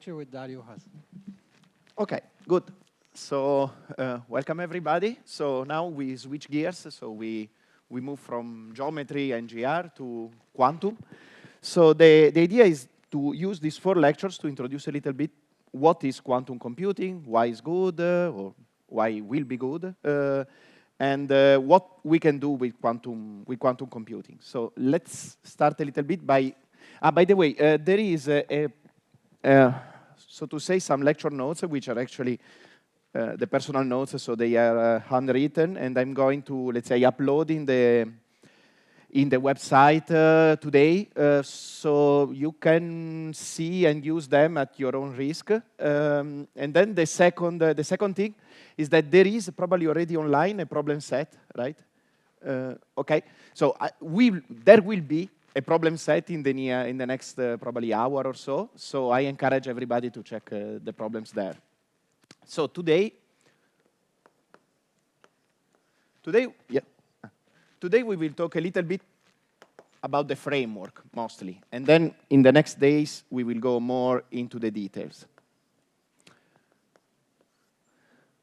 lecture with Dario Rosa. Okay, good. So welcome everybody. So now we switch gears. So we move from geometry and GR to quantum. So the idea is to use these 4 lectures to introduce a little bit what is quantum computing, why it's good, or why it will be good, and what we can do with quantum computing. So let's start a little bit by the way, there is so to say, some lecture notes, which are actually the personal notes, so they are handwritten, and I'm going to, let's say, upload in the website today, so you can see and use them at your own risk. And then the second thing is that there is probably already online a problem set, right? Okay, so there will be a problem set in the next probably hour or so. So I encourage everybody to check the problems there. So today we will talk a little bit about the framework mostly, and then in the next days we will go more into the details.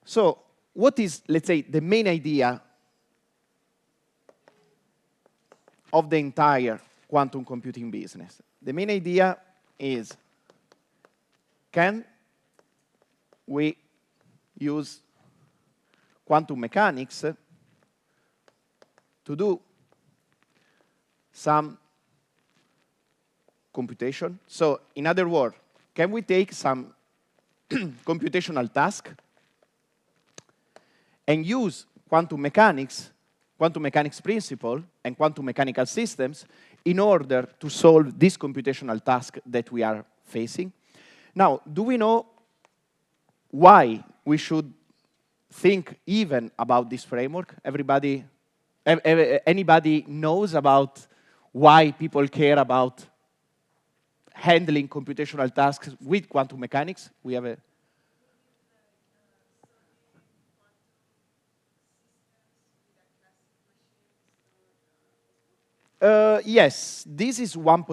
So what is, let's say, the main idea of the entire quantum computing business? The main idea is, can we use quantum mechanics to do some computation? So in other words, can we take some computational task and use quantum mechanics principle and quantum mechanical systems in order to solve this computational task that we are facing? Now, do we know why we should think even about this framework? Anybody knows about why people care about handling computational tasks with quantum mechanics? We have a... Yes, this is one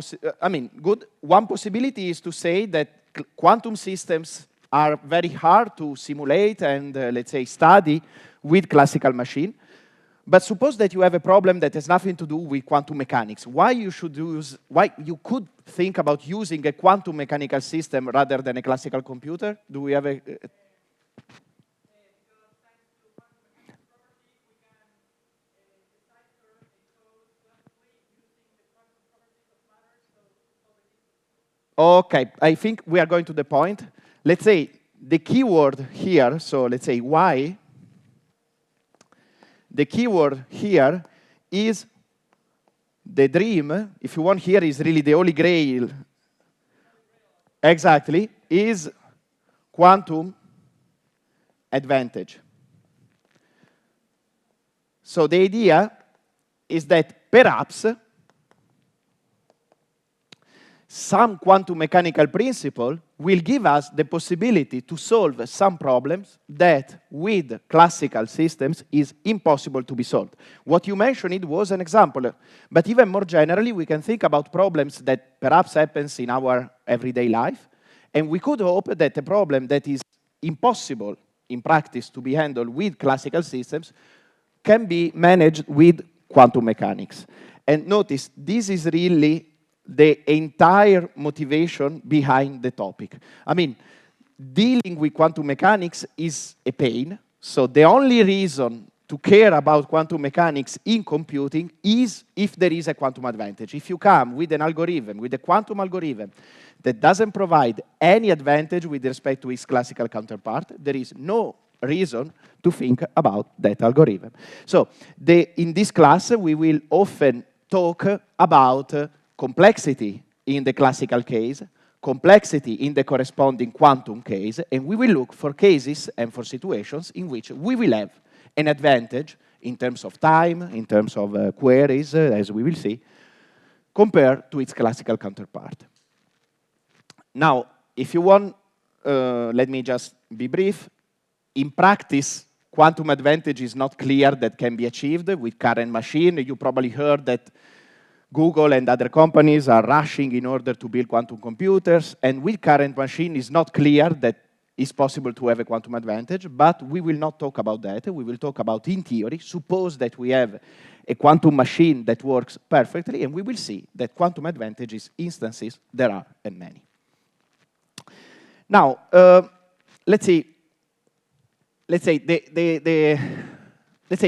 good. One possibility is to say that quantum systems are very hard to simulate and, let's say, study with classical machine. But suppose that you have a problem that has nothing to do with quantum mechanics. Why you could think about using a quantum mechanical system rather than a classical computer? Do we have a... Okay, I think we are going to the point. Let's say the keyword here, so let's say why. The keyword here is the dream. If you want, here is really the holy grail. Exactly, is quantum advantage. So the idea is that perhaps some quantum mechanical principle will give us the possibility to solve some problems that with classical systems is impossible to be solved. What you mentioned was an example, but even more generally, we can think about problems that perhaps happens in our everyday life, and we could hope that a problem that is impossible in practice to be handled with classical systems can be managed with quantum mechanics. And notice, this is really the entire motivation behind the topic. I mean, dealing with quantum mechanics is a pain, so the only reason to care about quantum mechanics in computing is if there is a quantum advantage. If you come with an algorithm, with a quantum algorithm, that doesn't provide any advantage with respect to its classical counterpart, there is no reason to think about that algorithm. So, in this class, we will often talk about complexity in the classical case, complexity in the corresponding quantum case, and we will look for cases and for situations in which we will have an advantage in terms of time, in terms of queries, as we will see, compared to its classical counterpart. Now, if you want, let me just be brief. In practice, quantum advantage is not clear that can be achieved with current machine. You probably heard that Google and other companies are rushing in order to build quantum computers, and with current machine, it's not clear that it's possible to have a quantum advantage, but we will not talk about that. We will talk about, in theory, suppose that we have a quantum machine that works perfectly, and we will see that quantum advantages instances there are, and many. Now, let's say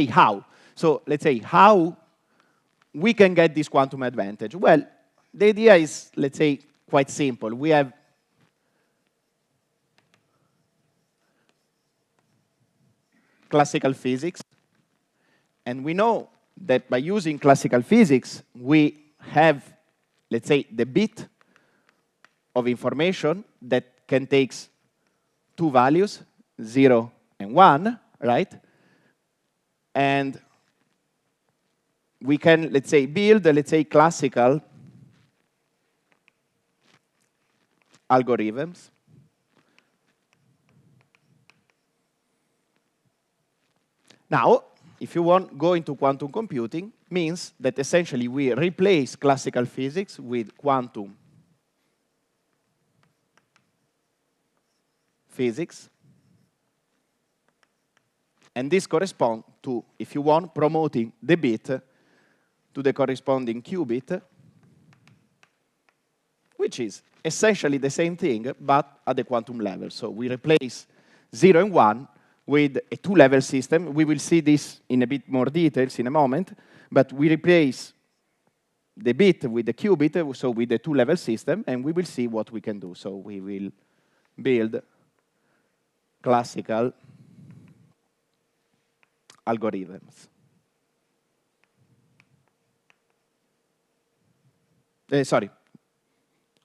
how. So let's say how we can get this quantum advantage. Well, the idea is, let's say, quite simple. We have classical physics, and we know that by using classical physics, we have, let's say, the bit of information that can take two values, 0 and 1, right? And we can, let's say, build, let's say, classical algorithms. Now, if you want, go into quantum computing, means that essentially we replace classical physics with quantum physics. And this corresponds to, if you want, promoting the bit to the corresponding qubit, which is essentially the same thing, but at the quantum level. So we replace 0 and 1 with a two-level system. We will see this in a bit more details in a moment, but we replace the bit with the qubit, so with the two-level system, and we will see what we can do. So we will build classical algorithms.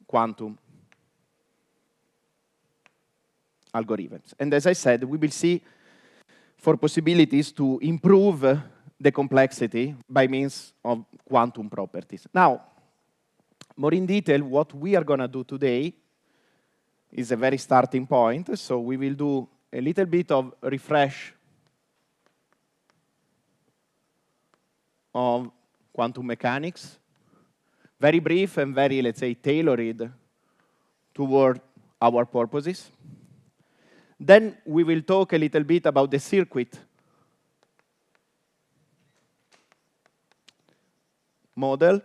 Quantum algorithms. And as I said, we will see for possibilities to improve the complexity by means of quantum properties. Now, more in detail, what we are going to do today is a very starting point. So we will do a little bit of refresh of quantum mechanics, very brief and very, let's say, tailored toward our purposes. Then we will talk a little bit about the circuit model,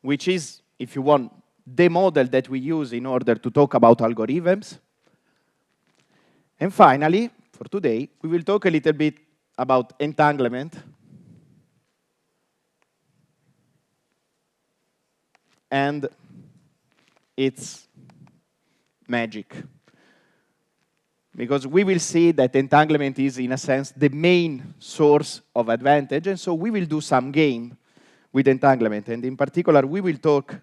which is, if you want, the model that we use in order to talk about algorithms. And finally, for today, we will talk a little bit about entanglement and its magic. Because we will see that entanglement is, in a sense, the main source of advantage, and so we will do some game with entanglement. And in particular, we will talk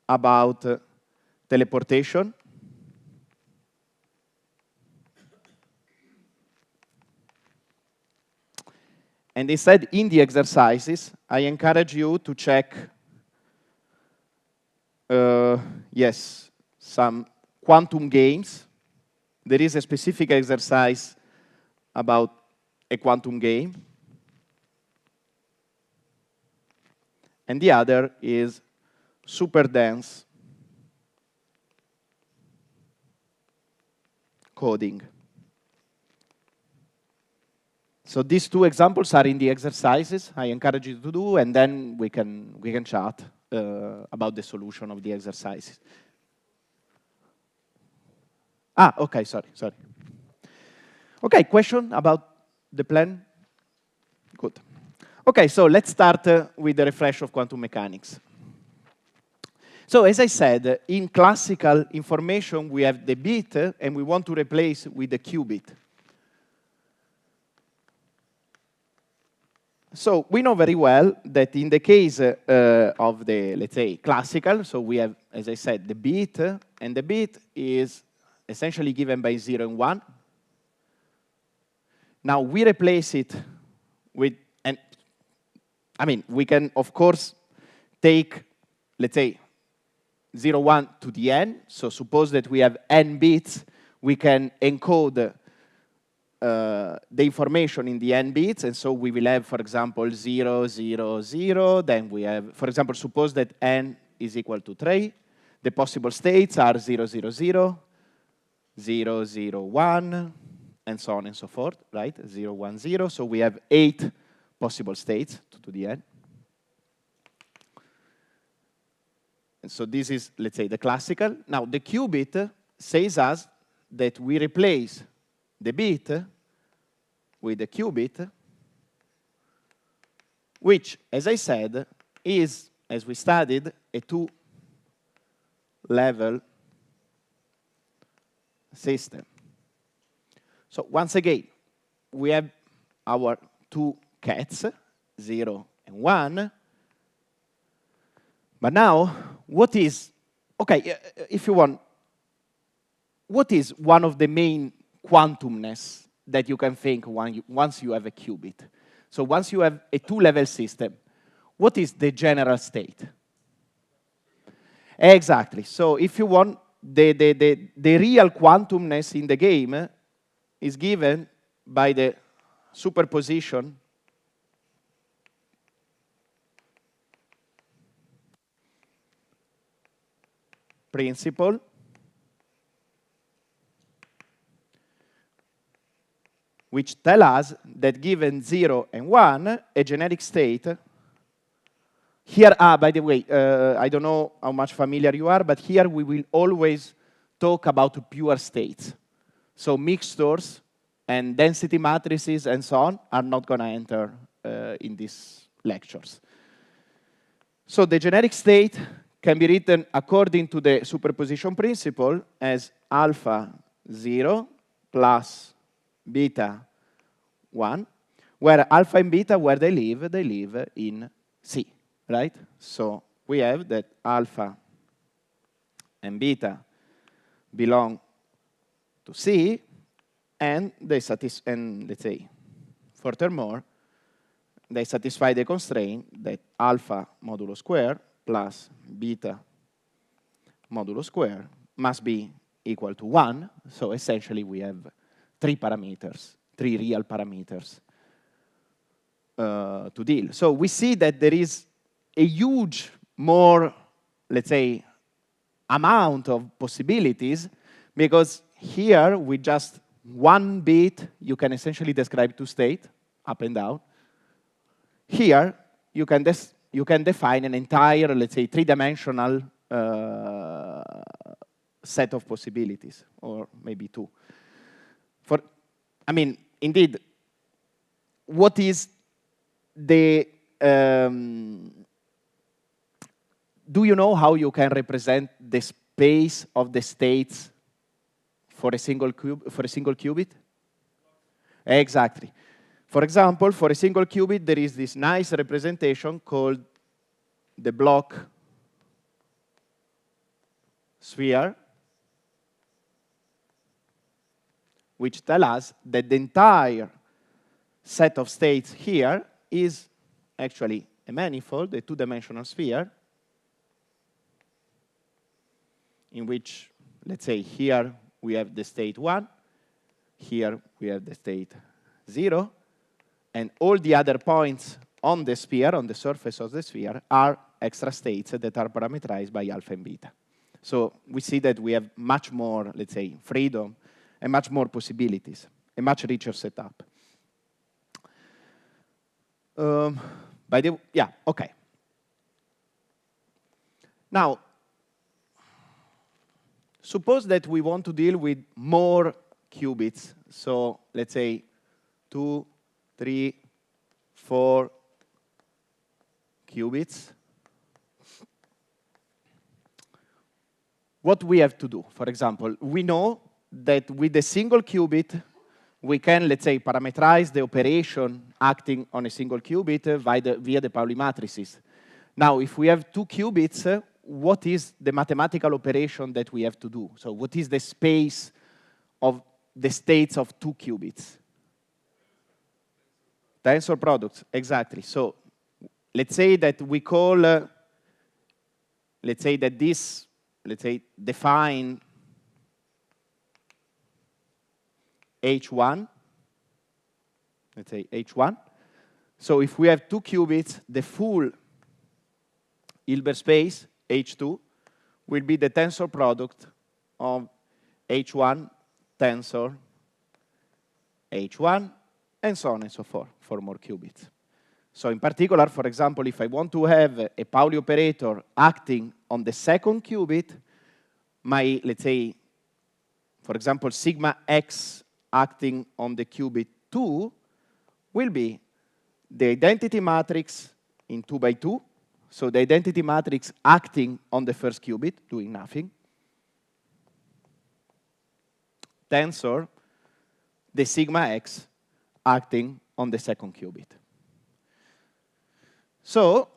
about teleportation, and instead, in the exercises, I encourage you to check some quantum games. There is a specific exercise about a quantum game. And the other is super dense coding. So these two examples are in the exercises. I encourage you to do, and then we can chat about the solution of the exercises. Okay, sorry. Okay, question about the plan? Good. Okay, so let's start with the refresh of quantum mechanics. So as I said, in classical information, we have the bit, and we want to replace with the qubit. So we know very well that in the case of the, let's say, classical, so we have, as I said, the bit, and the bit is essentially given by 0 and 1. Now we replace it with, and I mean, we can, of course, take, let's say, 0, 1 to the n. So suppose that we have n bits, we can encode the information in the n bits, and so we will have, for example, 0, 0, 0. Then we have, for example, suppose that n is equal to 3. The possible states are 0, 0, 0, 0, 0, 1, and so on and so forth, right? 0, 1, 0. So we have 8 possible states to the n. And so this is, let's say, the classical. Now, the qubit says us that we replace the bit with the qubit, which, as I said, is, as we studied, a two-level system. So once again, we have our two cats, 0 and 1. But now, what is, okay, if you want, what is one of the main quantumness that you can think once you have a qubit? So once you have a two-level system, what is the general state? Exactly. So if you want, the real quantumness in the game is given by the superposition principle, which tell us that given 0 and 1, a generic state, here, by the way, I don't know how much familiar you are, but here we will always talk about pure states. So mixtures and density matrices and so on are not going to enter in these lectures. So the generic state can be written according to the superposition principle as alpha 0 plus beta 1, where alpha and beta, where they live in C, right? So we have that alpha and beta belong to C, and they let's say, furthermore, they satisfy the constraint that alpha modulo square plus beta modulo square must be equal to 1. So essentially, we have 3 parameters, 3 real parameters to deal. So we see that there is a huge more, let's say, amount of possibilities, because here with just 1 bit, you can essentially describe 2 states, up and down. Here, you can define an entire, let's say, 3-dimensional set of possibilities, or maybe 2. I mean, indeed, what is the, do you know how you can represent the space of the states for a single qubit? Exactly. For example, for a single qubit, there is this nice representation called the block sphere, which tell us that the entire set of states here is actually a manifold, a 2-dimensional sphere, in which, let's say, here we have the state 1, here we have the state 0, and all the other points on the sphere, on the surface of the sphere, are extra states that are parameterized by alpha and beta. So we see that we have much more, let's say, freedom and much more possibilities, a much richer setup. Yeah, okay. Now, suppose that we want to deal with more qubits. So let's say 2, 3, 4 qubits. What we have to do, for example, we know that with a single qubit, we can, let's say, parameterize the operation acting on a single qubit via the Pauli matrices. Now, if we have 2 qubits, what is the mathematical operation that we have to do? So what is the space of the states of 2 qubits? Tensor products, exactly. So let's say that we call, let's say that this, let's say, define H1, let's say H1. So if we have 2 qubits, the full Hilbert space, H2, will be the tensor product of H1 tensor H1, and so on and so forth for more qubits. So in particular, for example, if I want to have a Pauli operator acting on the second qubit, my, let's say, for example, sigma x acting on the qubit 2 will be the identity matrix in 2 by 2, so the identity matrix acting on the first qubit, doing nothing, tensor, the sigma x acting on the second qubit. So,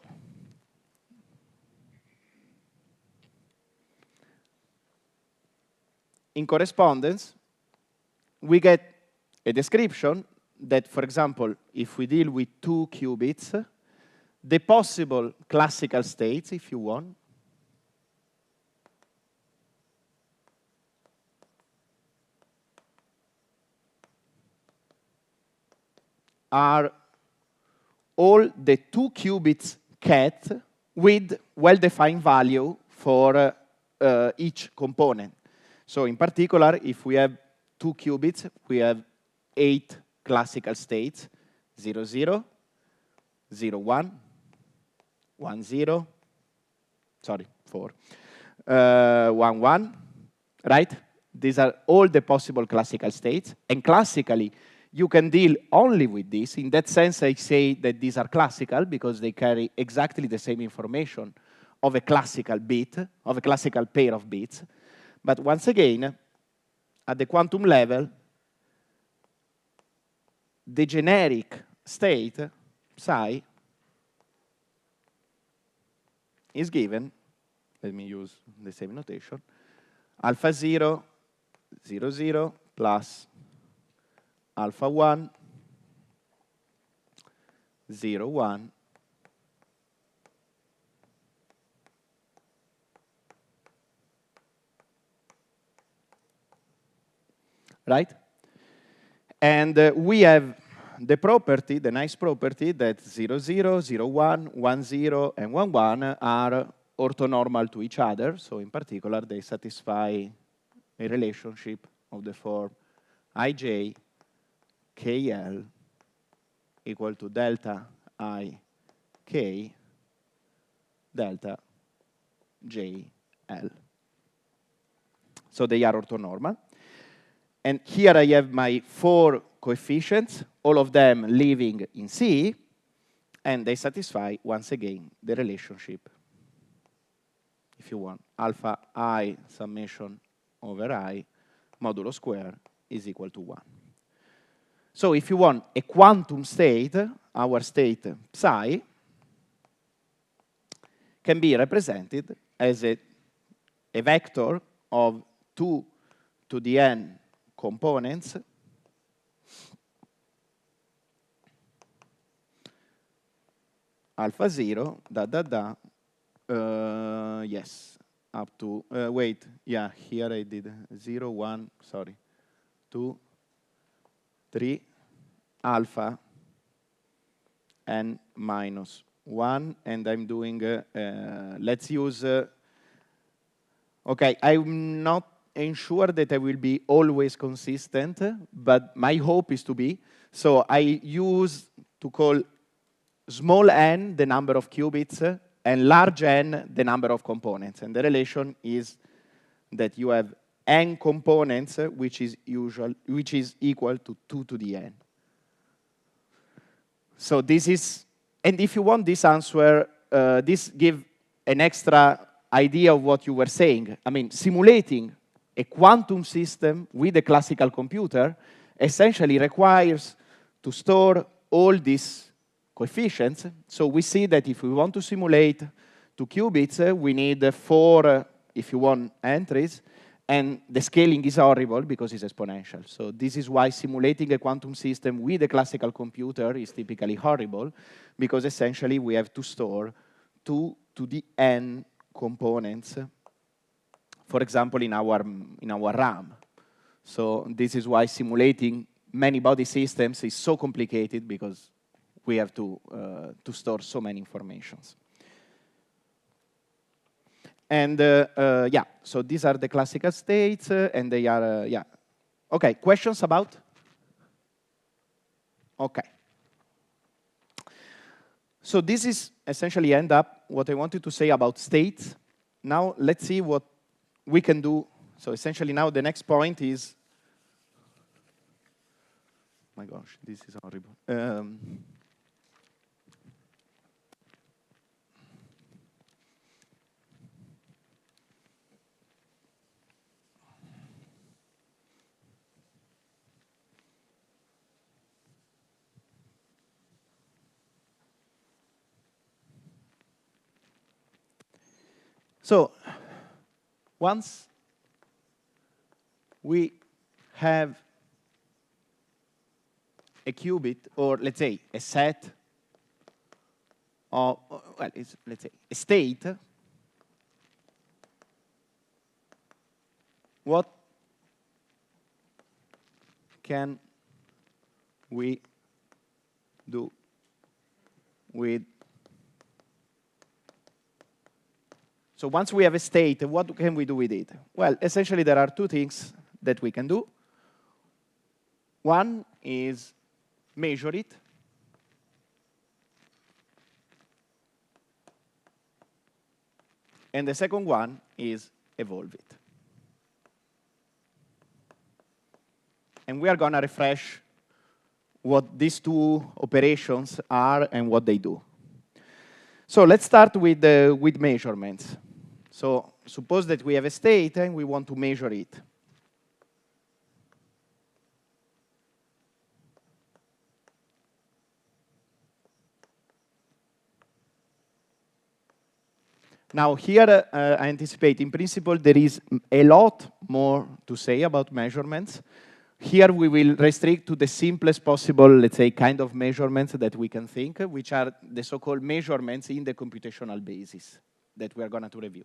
in correspondence, we get a description that, for example, if we deal with 2 qubits, the possible classical states, if you want, are all the 2 qubits ket with well-defined value for each component. So in particular, if we have 2 qubits, we have 8 classical states, 0, 0, 0, 1, 1, 0, sorry, 4, 1, 1, right? These are all the possible classical states, and classically, you can deal only with this. In that sense, I say that these are classical because they carry exactly the same information of a classical bit, of a classical pair of bits. But once again, at the quantum level, the generic state, psi, is given, let me use the same notation, alpha 0, 0, 0, plus alpha 1, 0, 1, right? And we have the property, the nice property, that 0, 0, 0, 1, 1, 0, and 1, 1 are orthonormal to each other. So in particular, they satisfy a relationship of the form ij KL equal to delta I K delta JL. So they are orthonormal. And here I have my 4 coefficients, all of them living in C, and they satisfy, once again, the relationship, if you want, alpha I summation over I modulo square is equal to 1. So if you want a quantum state, our state psi can be represented as a vector of 2 to the n components alpha 0, yes, up to, wait, yeah, here I did 0, 1, sorry, 2, 3, alpha n minus 1, and I'm doing, let's use, okay, I'm not ensure that I will be always consistent, but my hope is to be. So I use to call small n the number of qubits and large n the number of components. And the relation is that you have n components, which is equal to 2 to the n. So this is, and if you want this answer, this gives an extra idea of what you were saying. I mean, simulating a quantum system with a classical computer essentially requires to store all these coefficients. So we see that if we want to simulate 2 qubits, we need 4, if you want, entries, and the scaling is horrible because it's exponential. So this is why simulating a quantum system with a classical computer is typically horrible, because essentially we have to store 2 to the n components, for example, in our RAM. So this is why simulating many-body systems is so complicated because we have to store so many informations. And yeah, so these are the classical states, and they are, yeah. Okay, questions about? Okay. So this is essentially end up what I wanted to say about states. Now let's see what we can do. So essentially now the next point is, my gosh, this is horrible. So once we have a qubit, or let's say a set of, well, let's say a state, what can we do with? So once we have a state, what can we do with it? Well, essentially there are two things that we can do. One is measure it. And the second one is evolve it. And we are going to refresh what these two operations are and what they do. So let's start with measurements. So suppose that we have a state and we want to measure it. Now here, I anticipate, in principle, there is a lot more to say about measurements. Here we will restrict to the simplest possible, let's say, kind of measurements that we can think, which are the so-called measurements in the computational basis that we are going to review.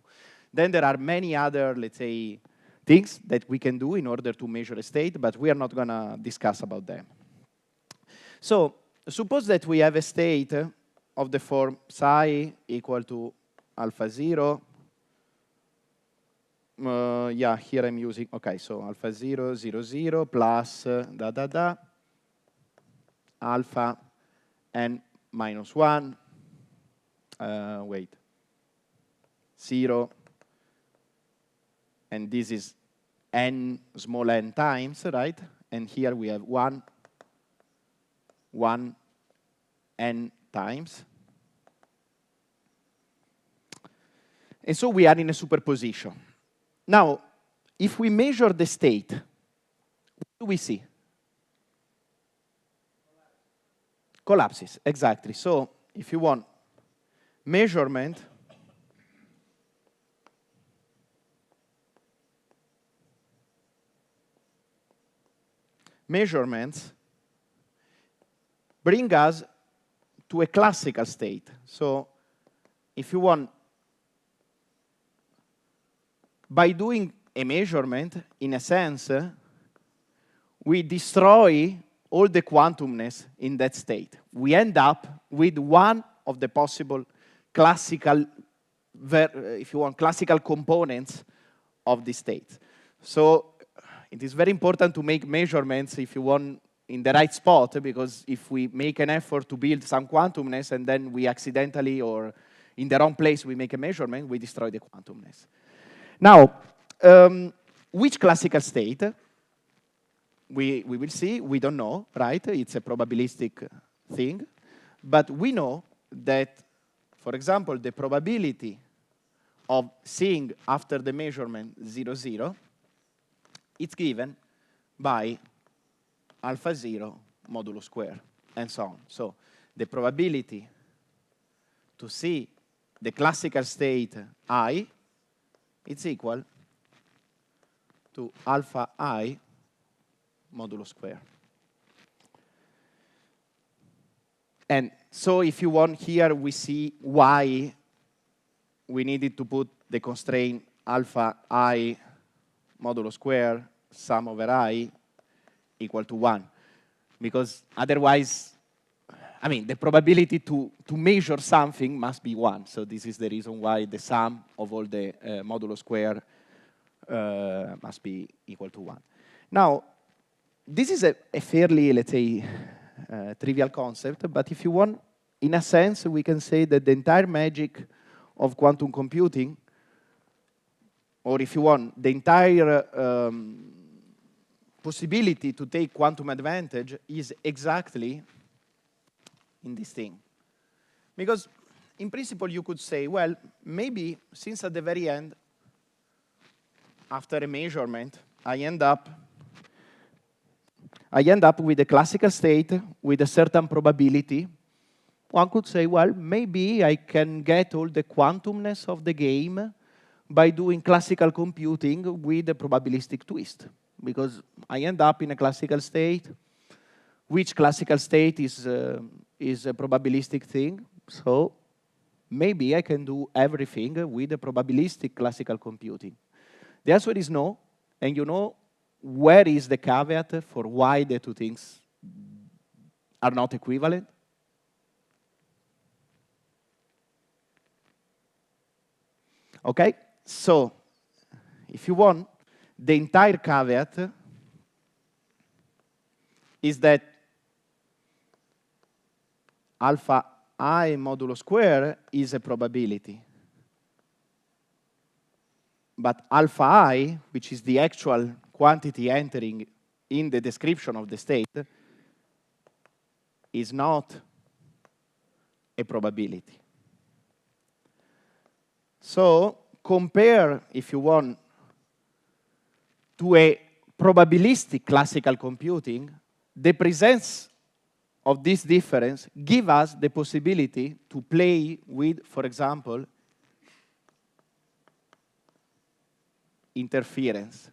Then there are many other, let's say, things that we can do in order to measure a state, but we are not going to discuss about them. So suppose that we have a state of the form psi equal to alpha 0. Yeah, here I'm using, okay, so alpha 0, 0, 0, plus alpha n minus 1, wait, 0, and this is n small n times, right? And here we have 1, n times. And so we are in a superposition. Now, if we measure the state, what do we see? Collapses, exactly. So if you want measurements bring us to a classical state. So if you want, by doing a measurement, in a sense, we destroy all the quantumness in that state. We end up with one of the possible classical, if you want, classical components of the state. So it is very important to make measurements, if you want, in the right spot, because if we make an effort to build some quantumness and then we accidentally or in the wrong place we make a measurement, we destroy the quantumness. Now, which classical state? We will see. We don't know, right? It's a probabilistic thing. But we know that, for example, the probability of seeing after the measurement 0, 0, it's given by alpha 0 modulo square, and so on. So the probability to see the classical state I, it's equal to alpha I modulo square. And so if you want, here we see why we needed to put the constraint alpha I modulo square sum over I equal to 1. because otherwise, I mean, the probability to measure something must be 1. So this is the reason why the sum of all the modulo square must be equal to 1. Now, this is a fairly, let's say, trivial concept, but if you want, in a sense, we can say that the entire magic of quantum computing, or if you want, the entire possibility to take quantum advantage is exactly in this thing. Because in principle, you could say, well, maybe since at the very end, after a measurement, I end up with a classical state with a certain probability. One could say, well, maybe I can get all the quantumness of the game by doing classical computing with a probabilistic twist, because I end up in a classical state. Which classical state is a probabilistic thing? So maybe I can do everything with a probabilistic classical computing. The answer is no, and you know where is the caveat for why the two things are not equivalent? Okay, so if you want, the entire caveat is that alpha I modulo square is a probability. But alpha I, which is the actual quantity entering in the description of the state, is not a probability. So compare, if you want, to a probabilistic classical computing, the presence of this difference give us the possibility to play with, for example, interference.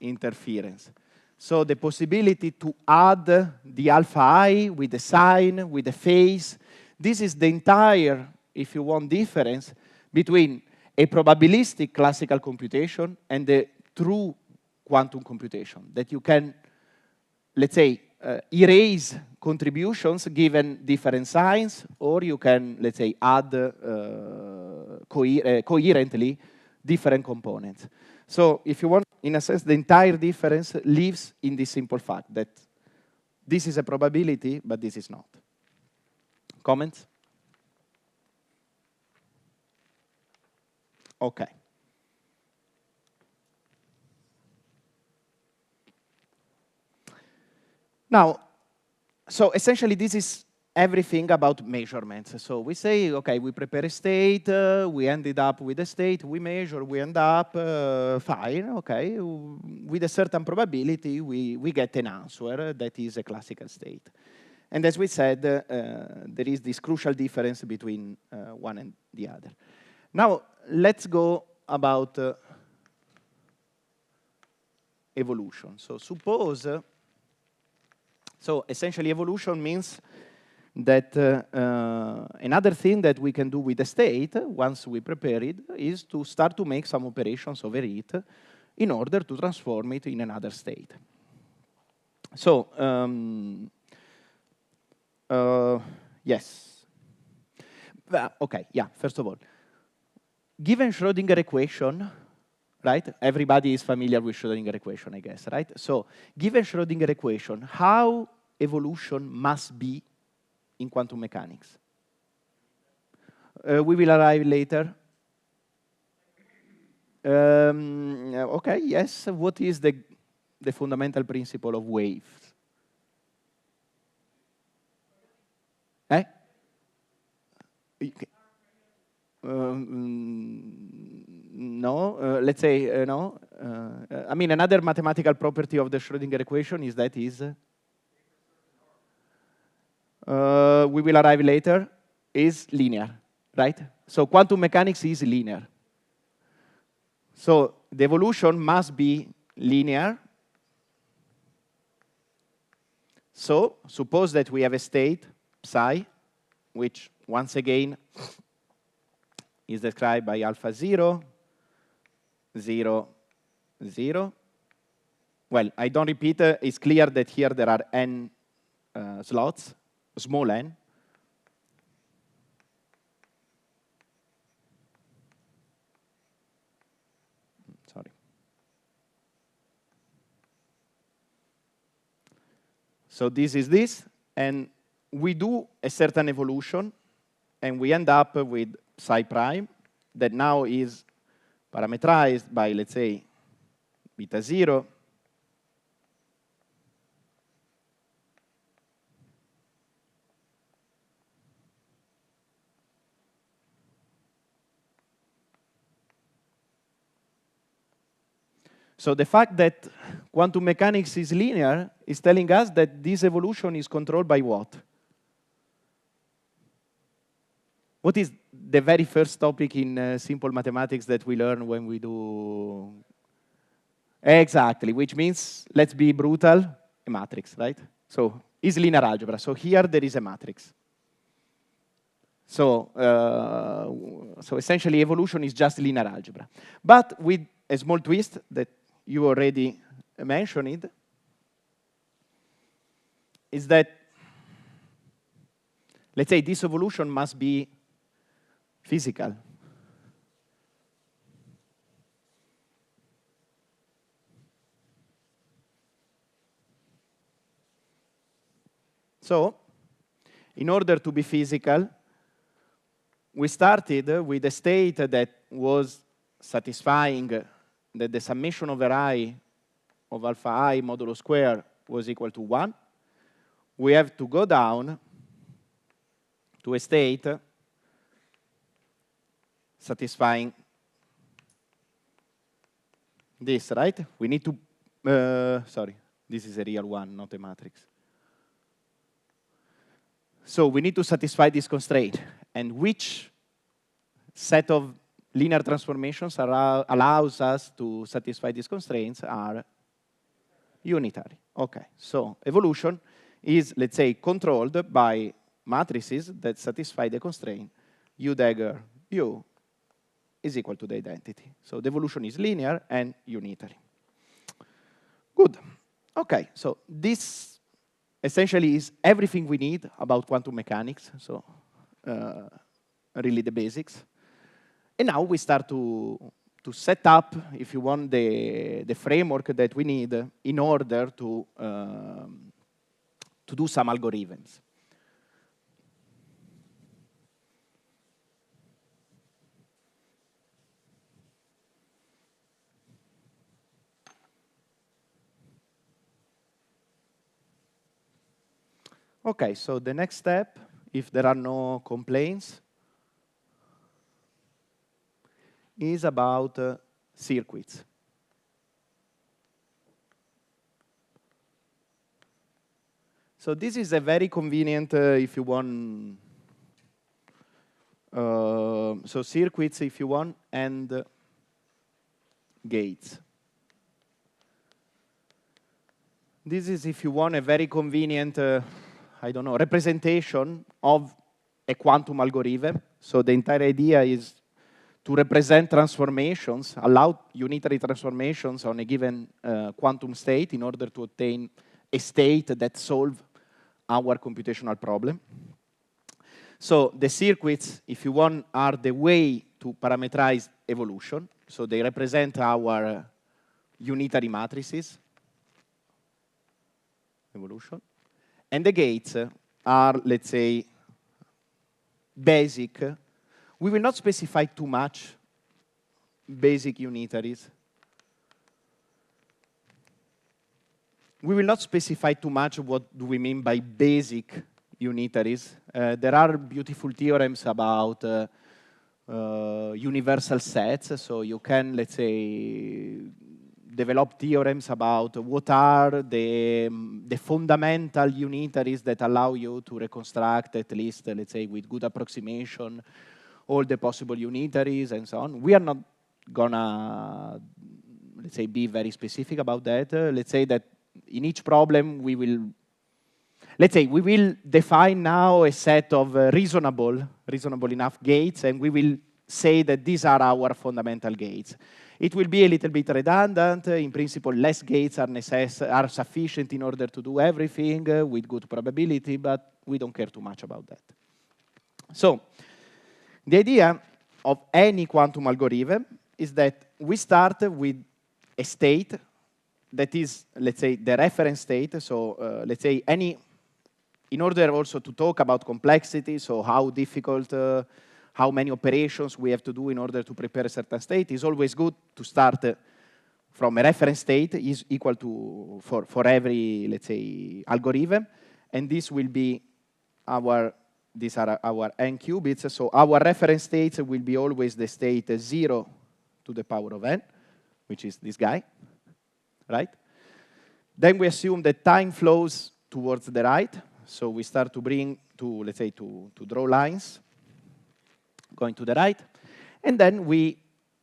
Interference. So the possibility to add the alpha I with the sign, with the phase. This is the entire, if you want, difference between a probabilistic classical computation and the true quantum computation, that you can, let's say, erase contributions given different signs, or you can, let's say, add coherently different components. So if you want, in a sense, the entire difference lives in this simple fact that this is a probability, but this is not. Comments? Okay. Now, so essentially this is everything about measurements. So we say, okay, we prepare a state, we ended up with a state, we measure, we end up fine, okay. With a certain probability, we get an answer that is a classical state. And as we said, there is this crucial difference between one and the other. Now, let's go about evolution. So suppose, so essentially evolution means that another thing that we can do with the state, once we prepare it, is to start to make some operations over it in order to transform it in another state. So, yes. Okay, yeah, first of all, given Schrödinger equation, right? Everybody is familiar with Schrödinger equation, I guess, right? So, given Schrödinger equation, how evolution must be in quantum mechanics? We will arrive later. Okay, yes. What is the fundamental principle of waves? Eh? Okay. No, let's say no. I mean, another mathematical property of the Schrödinger equation is that we will arrive later, is linear, right? So quantum mechanics is linear. So the evolution must be linear. So suppose that we have a state, psi, which once again is described by alpha 0, 0, 0. well, I don't repeat, it's clear that here there are n slots, small n. Sorry. So this is this, and we do a certain evolution, and we end up with psi prime that now is parameterized by, let's say, beta 0, so the fact that quantum mechanics is linear is telling us that this evolution is controlled by what? What is the very first topic in simple mathematics that we learn when we do? Exactly, which means, let's be brutal, a matrix, right? So it's linear algebra. So here there is a matrix. So, so essentially evolution is just linear algebra. But with a small twist that you already mentioned, is that, let's say, this evolution must be physical. So, in order to be physical, we started with a state that was satisfying that the summation over I of alpha I modulo square was equal to 1. We have to go down to a state satisfying this, right? We need to, sorry, this is a real one, not a matrix. So we need to satisfy this constraint. And which set of linear transformations allows us to satisfy these constraints are unitary. Okay, so evolution is, let's say, controlled by matrices that satisfy the constraint U dagger U is equal to the identity. So the evolution is linear and unitary. Good. Okay, so this essentially is everything we need about quantum mechanics. So really the basics. And now we start to set up, if you want, the framework that we need in order to do some algorithms. Okay, so the next step, if there are no complaints, is about circuits. So this is a very convenient, if you want, so circuits, if you want, and gates. This is, if you want, a very convenient, I don't know, representation of a quantum algorithm. So the entire idea is to represent transformations, allow unitary transformations on a given quantum state in order to obtain a state that solves our computational problem. So the circuits, if you want, are the way to parameterize evolution. So they represent our unitary matrices, evolution. And the gates are, let's say, basic. We will not specify too much basic unitaries. We will not specify too much what do we mean by basic unitaries. There are beautiful theorems about universal sets, so you can, let's say, develop theorems about what are the fundamental unitaries that allow you to reconstruct, at least, let's say, with good approximation, all the possible unitaries and so on. We are not gonna, let's say, be very specific about that. Let's say that in each problem we will, let's say, we will define now a set of reasonable enough gates, and we will say that these are our fundamental gates. It will be a little bit redundant. In principle, less gates are sufficient in order to do everything with good probability, but we don't care too much about that. So the idea of any quantum algorithm is that we start with a state that is, let's say, the reference state. So let's say in order also to talk about complexity, so how difficult, how many operations we have to do in order to prepare a certain state, it's always good to start from a reference state is equal to, for every, let's say, algorithm. And this will be these are our n qubits. So our reference states will be always the state 0 to the power of n, which is this guy, right? Then we assume that time flows towards the right. So we start to let's say, to draw lines going to the right. And then we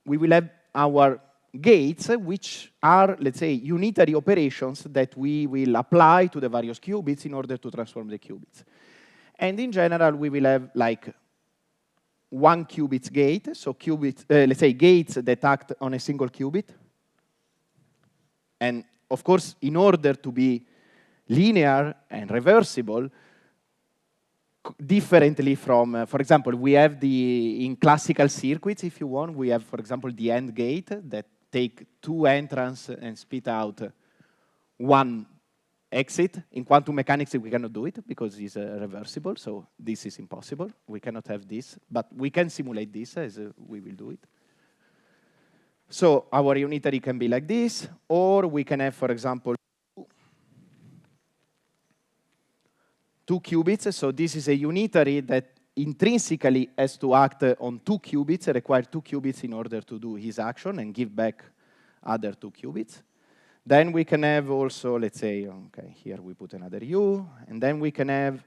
will have our gates, which are, let's say, unitary operations that we will apply to the various qubits in order to transform the qubits. And in general, we will have like 1 qubit gate, so let's say gates that act on a single qubit. And of course, in order to be linear and reversible, differently from, for example, we have in classical circuits, if you want, we have, for example, the AND gate that take 2 entrants and spit out 1 exit. In quantum mechanics, we cannot do it because it's reversible, so this is impossible. We cannot have this, but we can simulate this as we will do it. So our unitary can be like this, or we can have, for example, 2 qubits. So this is a unitary that intrinsically has to act on 2 qubits, require 2 qubits in order to do his action and give back other 2 qubits. Then we can have also, let's say, okay, here we put another U, and then we can have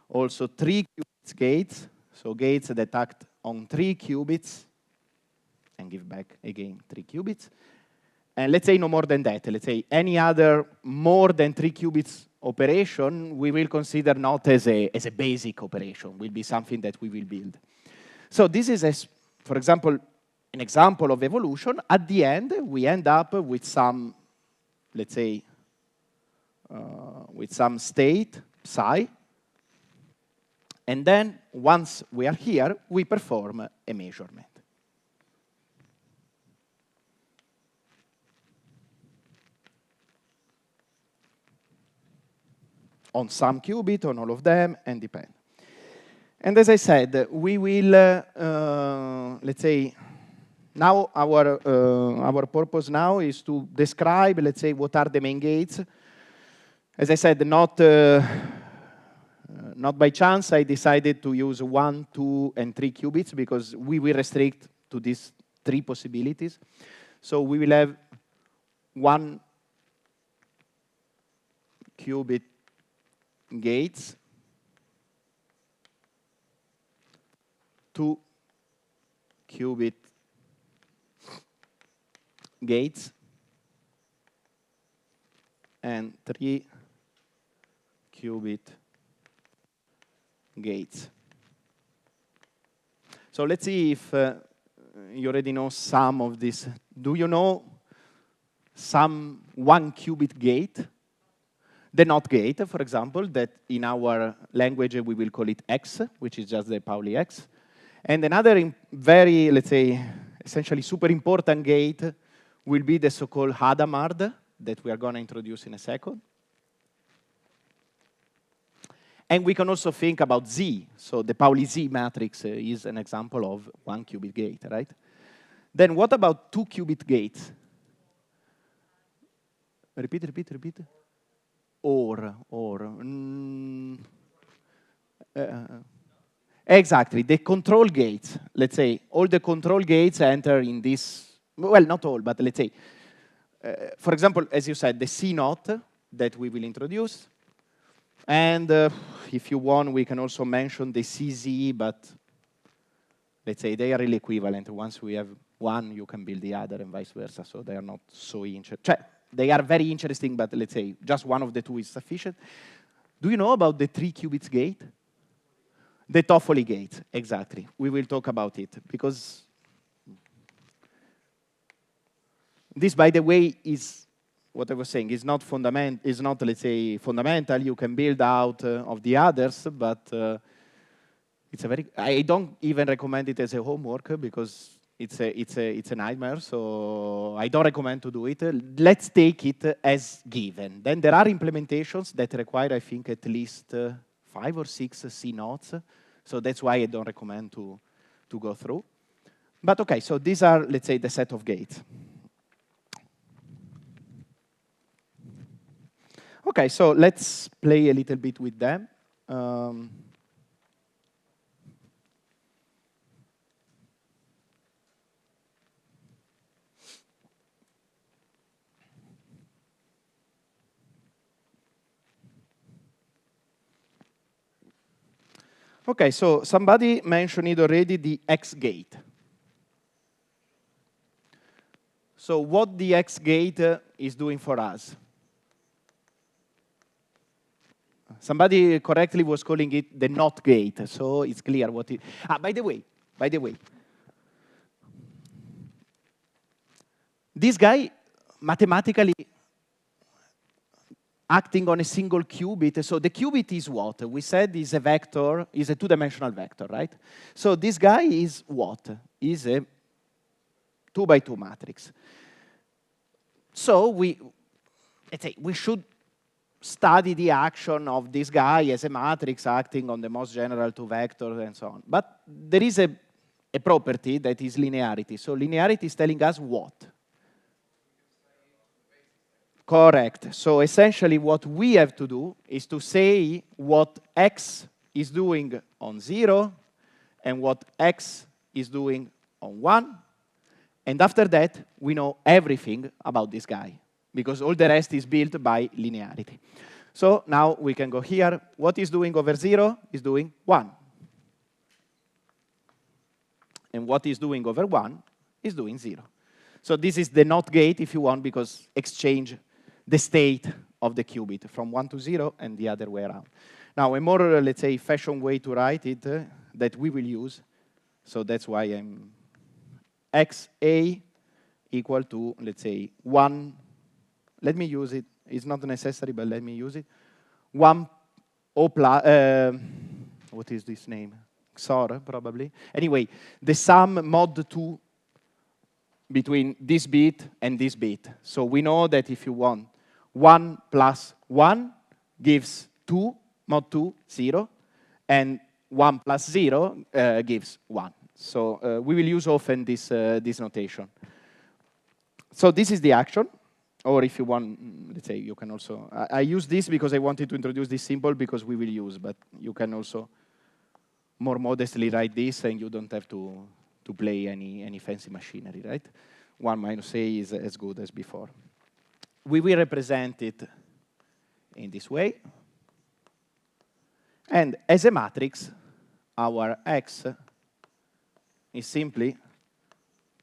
also 3 qubits gates, so gates that act on 3 qubits and give back again 3 qubits. And let's say no more than that. Let's say any other more than 3 qubits operation we will consider not as a basic operation, will be something that we will build. So this is, for example, an example of evolution. At the end, we end up with some, let's say, with some state, psi. And then once we are here, we perform a measurement. On some qubit, on all of them, and depend. And as I said, we will, let's say, now our purpose now is to describe, let's say, what are the main gates. As I said, not by chance, I decided to use 1, 2, and 3 qubits because we will restrict to these 3 possibilities. So we will have 1 qubit gates, 2 qubit gates, and 3 qubit gates. So let's see if you already know some of this. Do you know some 1 qubit gate? The NOT gate, for example, that in our language we will call it X, which is just the Pauli X. And another very, let's say, essentially super important gate will be the so-called Hadamard that we are going to introduce in a second. And we can also think about Z. So the Pauli Z matrix is an example of 1 qubit gate, right? Then what about 2 qubit gates? Repeat. Exactly, the control gates. Let's say all the control gates enter in this, well, not all, but let's say, for example, as you said, the C0 that we will introduce. And if you want, we can also mention the CZ, but let's say they are really equivalent. Once we have one, you can build the other and vice versa, so they are not so interesting. They are very interesting, but let's say just one of the 2 is sufficient. Do you know about the 3 qubits gate? The Toffoli gate, exactly. We will talk about it because This, by the way, is what I was saying. Is not let's say fundamental. You can build out of the others, but it's a very. I don't even recommend it as a homework because it's a nightmare. So I don't recommend to do it. Let's take it as given. Then there are implementations that require, I think, at least 5 or 6 C nodes. So that's why I don't recommend to go through. But okay, so these are, let's say, the set of gates. Okay, so let's play a little bit with them. Okay, so somebody mentioned it already, the X gate. So what the X gate is doing for us? Somebody correctly was calling it the NOT gate, so it's clear what it. By the way, this guy mathematically acting on a single qubit. So the qubit is what? We said is a vector, is a two-dimensional vector, right? So this guy is what? Is a 2x2 matrix. So let's say we should study the action of this guy as a matrix acting on the most general two vectors and so on. But there is a property that is linearity. So linearity is telling us what? Correct. So essentially what we have to do is to say what X is doing on 0 and what X is doing on 1. And after that, we know everything about this guy, because all the rest is built by linearity. So now we can go here. What is doing over 0 is doing 1. And what is doing over 1 is doing 0. So this is the NOT gate, if you want, because exchange the state of the qubit from 1 to 0 and the other way around. Now, a more, let's say, fashion way to write it that we will use, so that's why I'm XA equal to, let's say, 1. Let me use it. It's not necessary, but let me use it. 1 O plus, what is this name? XOR, probably. Anyway, the sum mod 2 between this bit and this bit. So we know that if you want 1 plus 1 gives 2, mod 2, 0, and 1 plus 0 gives 1. So we will use often this notation. So this is the action. Or if you want, let's say, you can also, I use this because I wanted to introduce this symbol because we will use, but you can also more modestly write this and you don't have to play any fancy machinery, right? 1 minus A is as good as before. We will represent it in this way. And as a matrix, our X is simply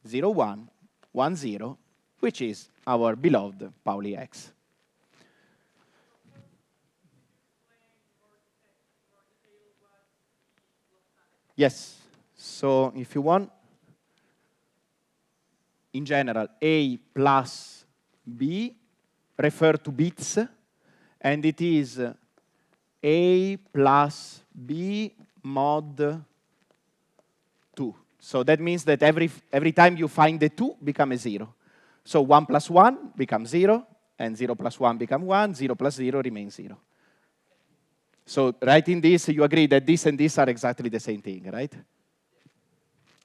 0, 1, 1, 0, which is our beloved Pauli X. Yes. So if you want, in general, A plus B refer to bits, and it is A plus B mod 2. So that means that every time you find the 2, become a 0. So 1 plus 1 becomes 0, and 0 plus 1 becomes 1, 0 plus 0 remains 0. So writing this, you agree that this and this are exactly the same thing, right?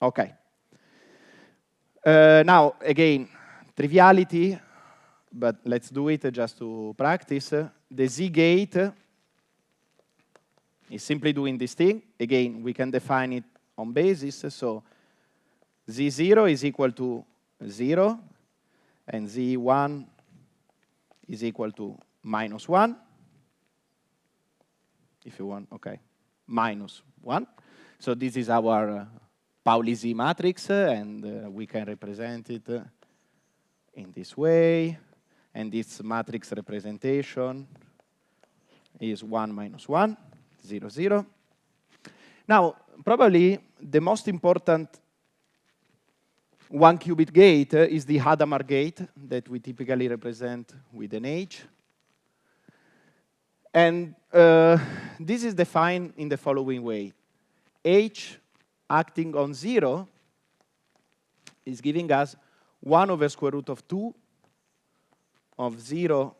Okay. Now, again, triviality, but let's do it just to practice. The Z gate is simply doing this thing. Again, we can define it on basis. So Z0 is equal to 0, and Z1 is equal to minus 1. If you want, okay, minus 1. So this is our Pauli Z matrix, and we can represent it in this way. And this matrix representation is 1 minus 1, 0, 0. Now, probably the most important one qubit gate is the Hadamard gate that we typically represent with an H. And this is defined in the following way. H acting on 0 is giving us 1 over square root of 2 of 0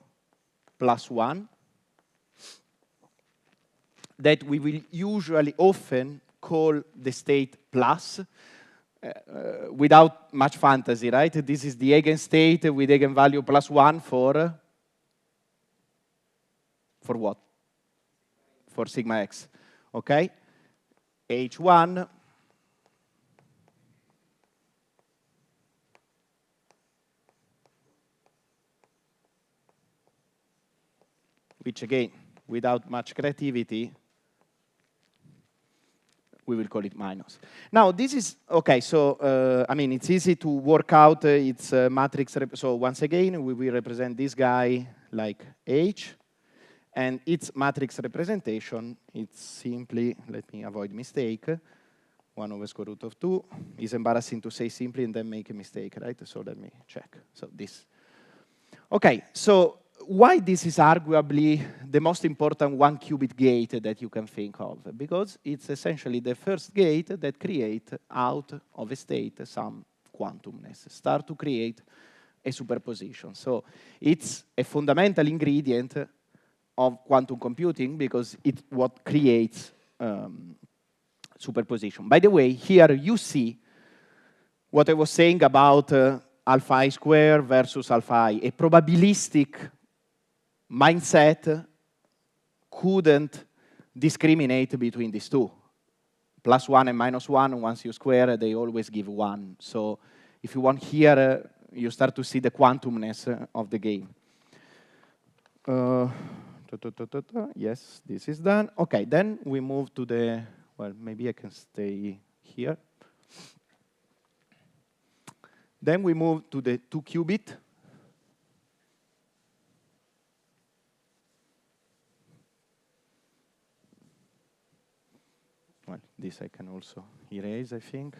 plus 1 that we will usually often call the state plus without much fantasy, right? This is the eigenstate with eigenvalue plus 1 for what? For sigma x, okay? H1 which again, without much creativity, we will call it minus. Now, this is, okay, so, I mean, it's easy to work out its matrix. So once again, we will represent this guy like H. And its matrix representation, it's simply, let me avoid mistake, 1 over square root of 2. It's embarrassing to say simply and then make a mistake, right? So let me check. So this. Okay, so why this is arguably the most important one qubit gate that you can think of? Because it's essentially the first gate that creates out of a state some quantumness, start to create a superposition. So it's a fundamental ingredient of quantum computing because it's what creates superposition. By the way, here you see what I was saying about alpha I squared versus alpha I. A probabilistic mindset couldn't discriminate between these two. Plus 1 and minus 1, once you square, they always give 1. So if you want here, you start to see the quantumness of the game. Yes, this is done. Okay, then we move to the, well, maybe I can stay here. Then we move to the 2-qubit. Well, this I can also erase, I think.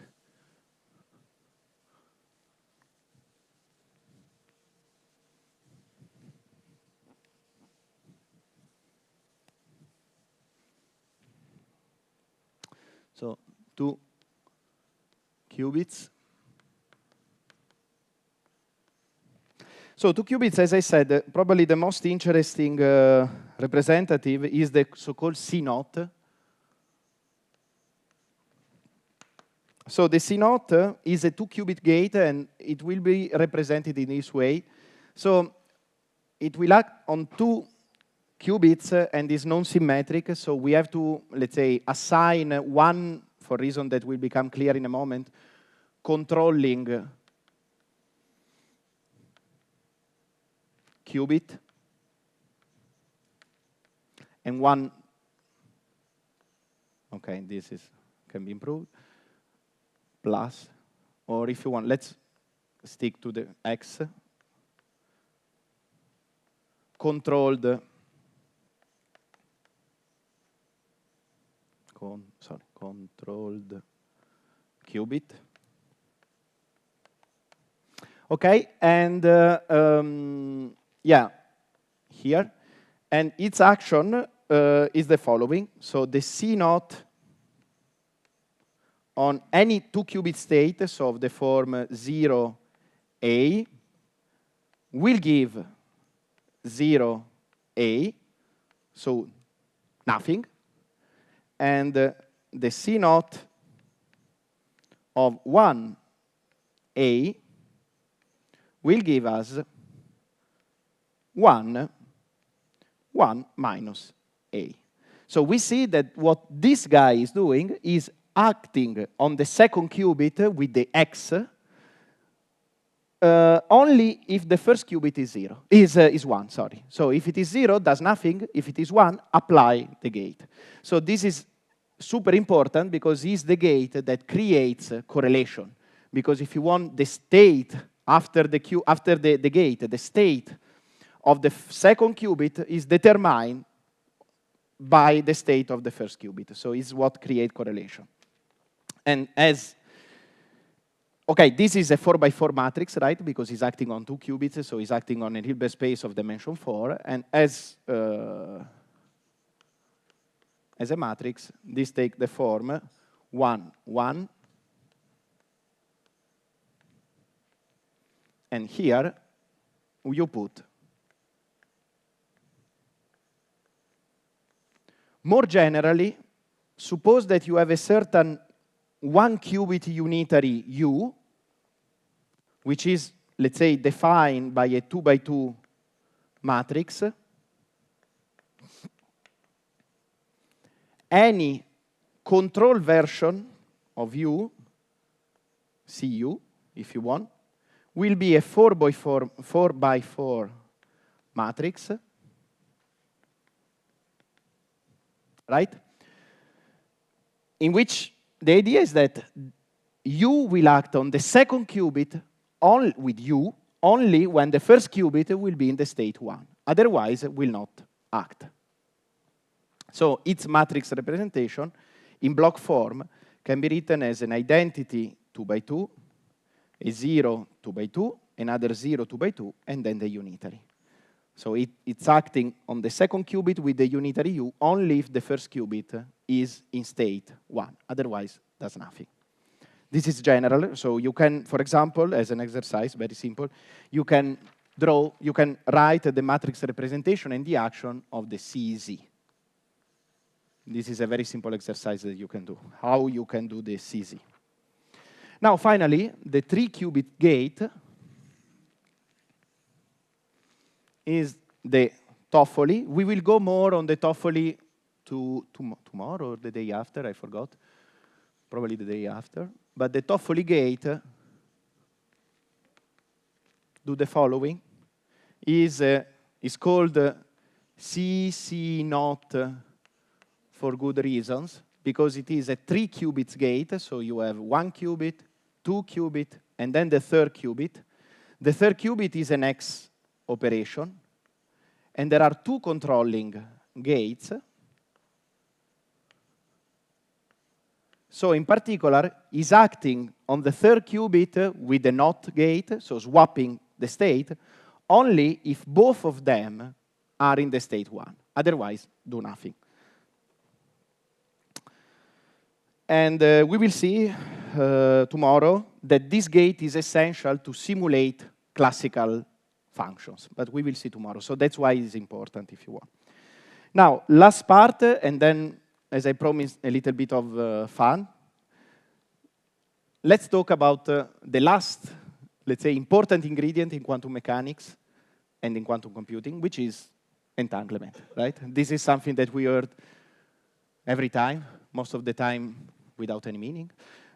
So 2 qubits. So 2 qubits, as I said, probably the most interesting representative is the so-called C0. So the C0 is a 2-qubit gate, and it will be represented in this way. So it will act on 2 qubits and is non-symmetric. So we have to, let's say, assign one, for a reason that will become clear in a moment, controlling qubit, and one, okay, this is can be improved, plus, or if you want, let's stick to the X, controlled, controlled qubit. Okay, and yeah, here. And its action is the following. So the C0 on any 2-qubit state, so of the form 0A, will give 0A, so nothing. And the C0 of 1A will give us 1 minus A. So we see that what this guy is doing is acting on the second qubit with the X only if the first qubit is 1, sorry. So if it is 0, does nothing. If it is 1, apply the gate. So this is super important because it's the gate that creates correlation. Because if you want the state after the gate, the state of the second qubit is determined by the state of the first qubit. So it's what creates correlation. And as Okay, this is a 4x4 matrix, right? Because it's acting on 2 qubits, so it's acting on a Hilbert space of dimension 4. And as a matrix, this takes the form 1, 1. And here, you put. More generally, suppose that you have a certain 1 qubit unitary U, which is, let's say, defined by a 2x2 matrix. Any control version of U, CU, if you want, will be a 4x4 matrix, right? In which the idea is that U will act on the second qubit with U only when the first qubit will be in the state 1. Otherwise, it will not act. So its matrix representation in block form can be written as an identity 2x2, a 0 2x2, another 0 2x2, and then the unitary. So it's acting on the second qubit with the unitary U only if the first qubit is in state 1. Otherwise, does nothing. This is general. So you can, for example, as an exercise, very simple, you can write the matrix representation and the action of the CZ. This is a very simple exercise that you can do. How you can do the CZ. Now, finally, the 3-qubit gate is the Toffoli. We will go more on the Toffoli tomorrow or the day after, I forgot. Probably the day after. But the Toffoli gate do the following. Is called CC0 for good reasons, because it is a 3-qubit gate, so you have 1 qubit, 2 qubit, and then the third qubit. The third qubit is an X operation, and there are 2 controlling gates. So in particular, is acting on the third qubit with the NOT gate, so swapping the state, only if both of them are in the state 1. Otherwise, do nothing. And we will see tomorrow that this gate is essential to simulate classical functions. But we will see tomorrow. So that's why it's important if you want. Now, last part, and then, as I promised, a little bit of fun. Let's talk about the last, let's say, important ingredient in quantum mechanics and in quantum computing, which is entanglement, right? This is something that we heard every time, most of the time without any meaning,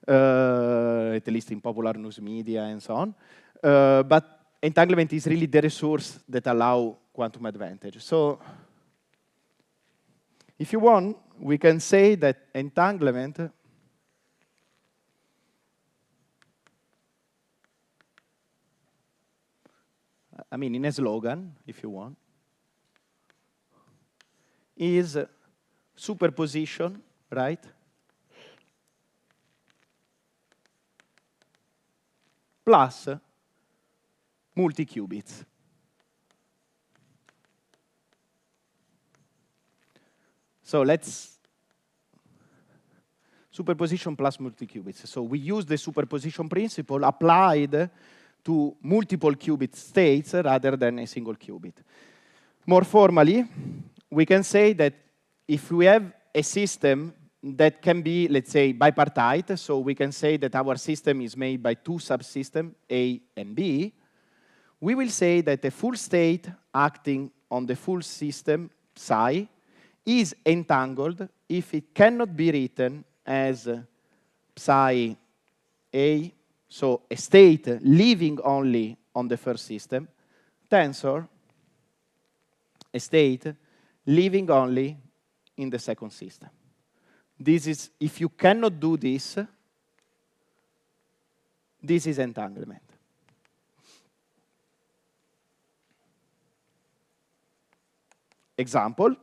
at least in popular news media and so on. But entanglement is really the resource that allows quantum advantage. So if you want, we can say that entanglement in a slogan, if you want, is superposition, right? Plus multi-qubits. So let's superposition plus multi-qubits. So we use the superposition principle applied to multiple qubit states rather than a single qubit. More formally, we can say that if we have a system that can be, let's say, bipartite, so we can say that our system is made by 2 subsystems, A and B, we will say that a full state acting on the full system, psi, is entangled if it cannot be written as psi A, so a state living only on the first system, tensor, a state living only in the second system. This is, if you cannot do this, this is entanglement. Example,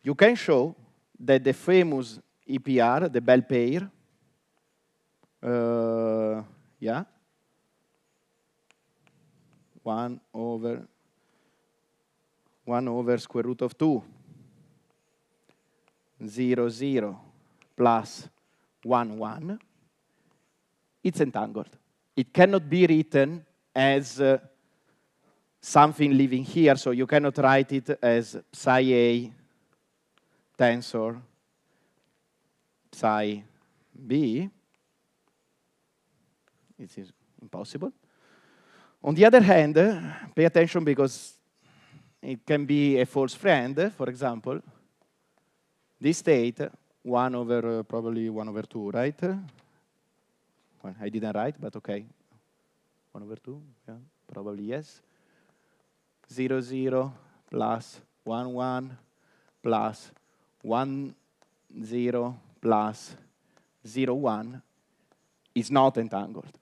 you can show that the famous EPR, the Bell pair, yeah? 1 over square root of 2, 0, 0, plus 1, 1, it's entangled. It cannot be written as something living here, so you cannot write it as psi A tensor psi B. It is impossible. On the other hand, pay attention because it can be a false friend. For example, this state, 1 over, probably 1 over 2, right? Well, I didn't write, but OK. 1 over 2, yeah, probably yes. 0, 0, plus 1, 1, plus 1, 0, plus 0, 1 is not entangled.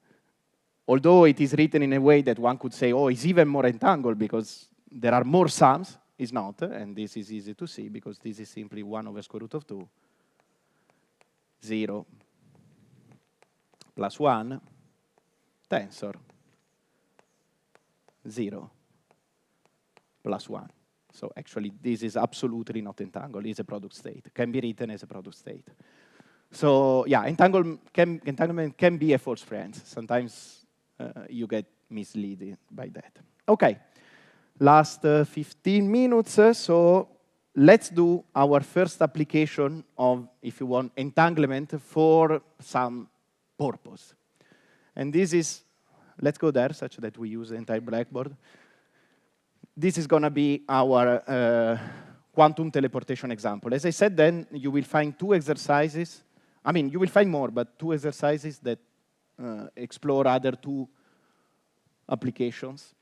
Although it is written in a way that one could say, oh, it's even more entangled because there are more sums, it's not. And this is easy to see because this is simply 1 over square root of 2, 0, plus 1, tensor, 0, plus 1. So actually, this is absolutely not entangled. It's a product state. Can be written as a product state. So yeah, entanglement can be a false friend. Sometimes you get misled by that. OK, last 15 minutes. So let's do our first application of, if you want, entanglement for some purpose. And this is, let's go there such that we use the entire blackboard. This is going to be our quantum teleportation example. As I said, then you will find 2 exercises. I mean, you will find more, but 2 exercises that explore other 2 applications.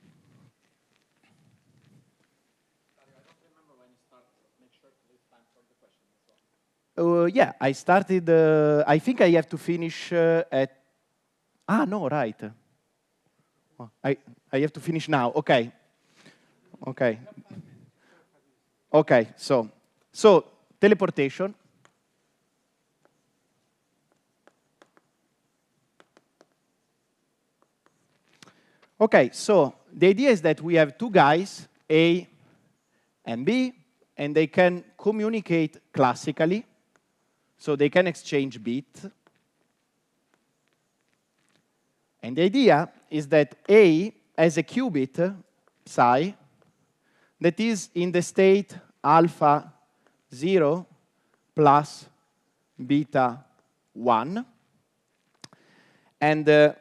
Dario, I don't remember when you start. Make sure to leave time for the questions as well. Yeah, I started, I think I have to finish at, no, right. Oh, I have to finish now, OK. OK. OK, so teleportation. OK, so the idea is that we have 2 guys, A and B, and they can communicate classically. So they can exchange bits. And the idea is that A has a qubit, psi, that is in the state alpha 0 plus beta 1. And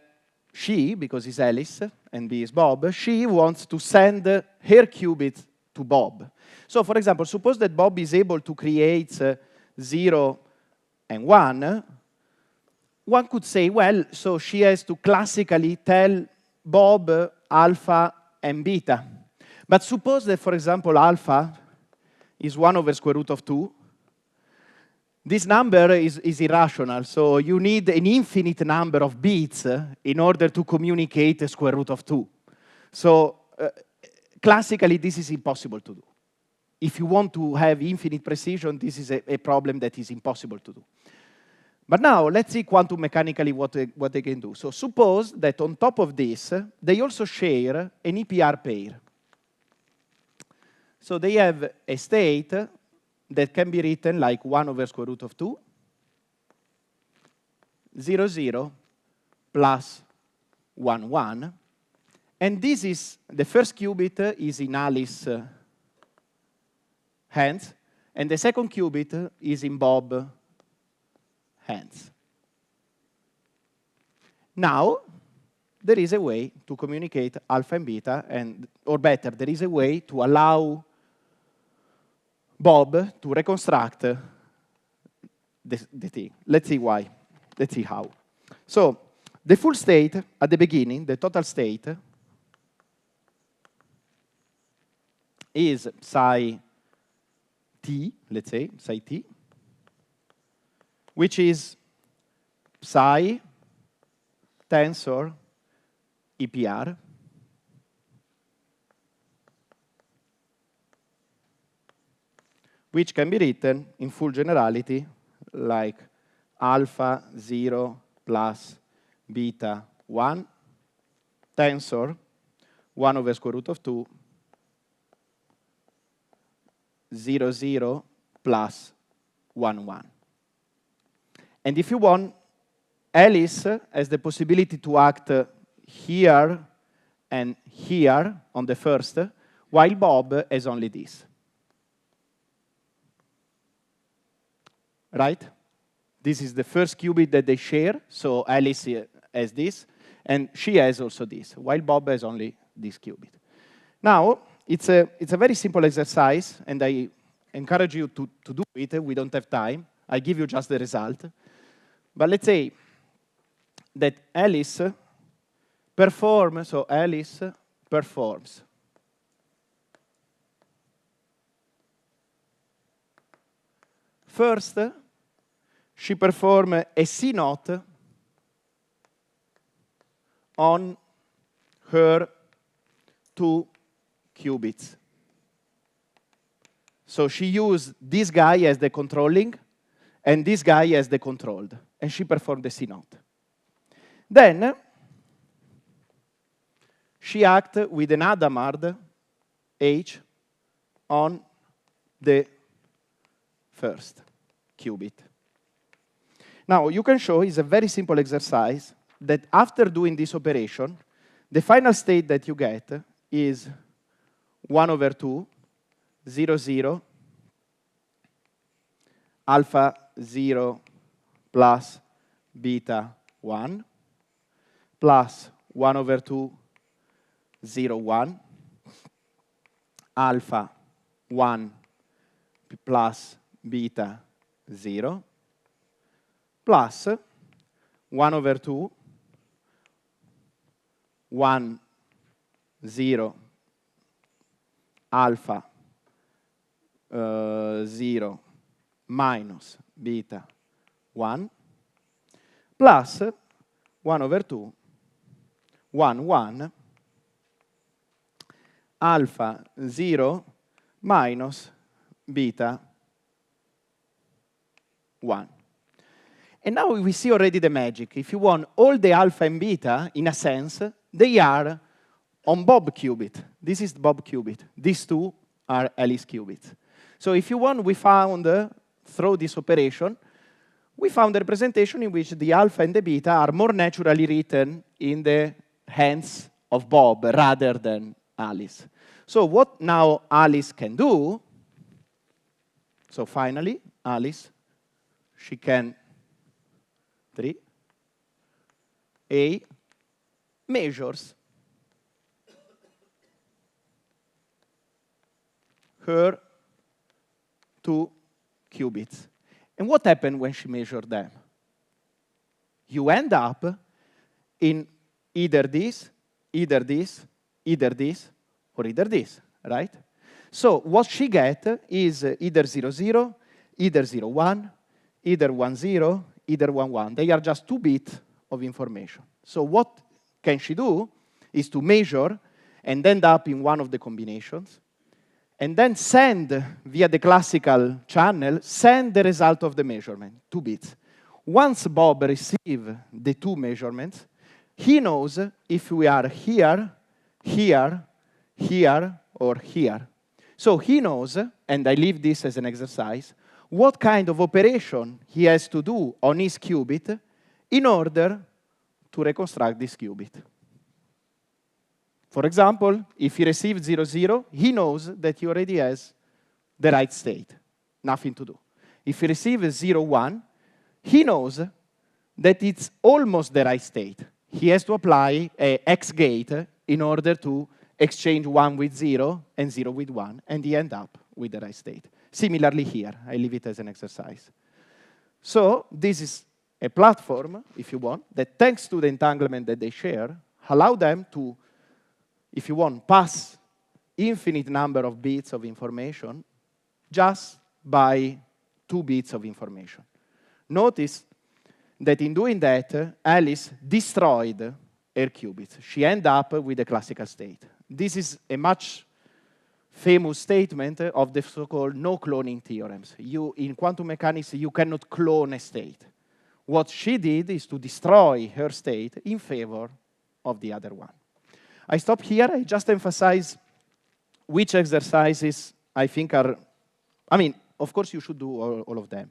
she, because it's Alice and B is Bob, she wants to send her qubit to Bob. So for example, suppose that Bob is able to create 0 and 1. One could say, well, so she has to classically tell Bob alpha and beta. But suppose that, for example, alpha is 1 over square root of 2. This number is irrational, so you need an infinite number of bits in order to communicate a square root of 2. So classically, this is impossible to do. If you want to have infinite precision, this is a problem that is impossible to do. But now, let's see quantum mechanically what they can do. So suppose that on top of this, they also share an EPR pair. So they have a state that can be written like 1 over square root of 2, 0, 0, plus 1, 1. And this is, the first qubit is in Alice's hands, and the second qubit is in Bob's hands. Now, there is a way to communicate alpha and beta, or better, there is a way to allow Bob to reconstruct the thing. Let's see why. Let's see how. So the full state at the beginning, the total state, is psi t, let's say, psi t, which is psi tensor EPR which can be written in full generality like alpha 0 plus beta 1 tensor 1 over square root of 2 0 0 plus 1 1. And if you want, Alice has the possibility to act here and here on the first, while Bob has only this. Right? This is the first qubit that they share, so Alice has this, and she has also this, while Bob has only this qubit. Now, it's a very simple exercise, and I encourage you to do it. We don't have time. I give you just the result. But let's say that Alice performs, so Alice performs first, she performs a C naught on her 2 qubits. So she used this guy as the controlling, and this guy as the controlled, and she performed the C naught. Then, she acted with an Hadamard H on the first qubit. Now, you can show, it's a very simple exercise, that after doing this operation, the final state that you get is 1 over 2, 0, 0, alpha 0 plus beta 1, plus 1 over 2, 0, 1, alpha 1 plus beta 0, plus 1 over 2, 1, 0, alpha 0 minus beta 1, plus 1 over 2, 1, 1, alpha 0 minus beta 1. And now we see already the magic. If you want, all the alpha and beta, in a sense, they are on Bob qubit. This is Bob qubit. These two are Alice qubits. So if you want, we found, through this operation, we found a representation in which the alpha and the beta are more naturally written in the hands of Bob rather than Alice. So what now Alice can do, so finally, Alice, she can 3, A, measures her 2 qubits. And what happened when she measured them? You end up in either this, either this, either this, or either this, right? So what she gets is either 0, 0, either 0, 1, either 1, 0, either 1, 1. They are just 2 bits of information. So what can she do is to measure and end up in one of the combinations, and then send, via the classical channel, send the result of the measurement, 2 bits. Once Bob receives the 2 measurements, he knows if we are here, here, here, or here. So he knows, and I leave this as an exercise, what kind of operation he has to do on his qubit in order to reconstruct this qubit. For example, if he receives 0, 0, he knows that he already has the right state, nothing to do. If he receives 0, 1, he knows that it's almost the right state. He has to apply a X gate in order to exchange 1 with 0 and 0 with 1, and he ends up with the right state. Similarly here, I leave it as an exercise. So this is a platform, if you want, that thanks to the entanglement that they share, allow them to, if you want, pass infinite number of bits of information just by 2 bits of information. Notice that in doing that, Alice destroyed her qubits. She ended up with the classical state. This is a much famous statement of the so-called no-cloning theorems. In quantum mechanics, you cannot clone a state. What she did is to destroy her state in favor of the other one. I stop here. I just emphasize which exercises I think are, I mean, of course you should do all of them.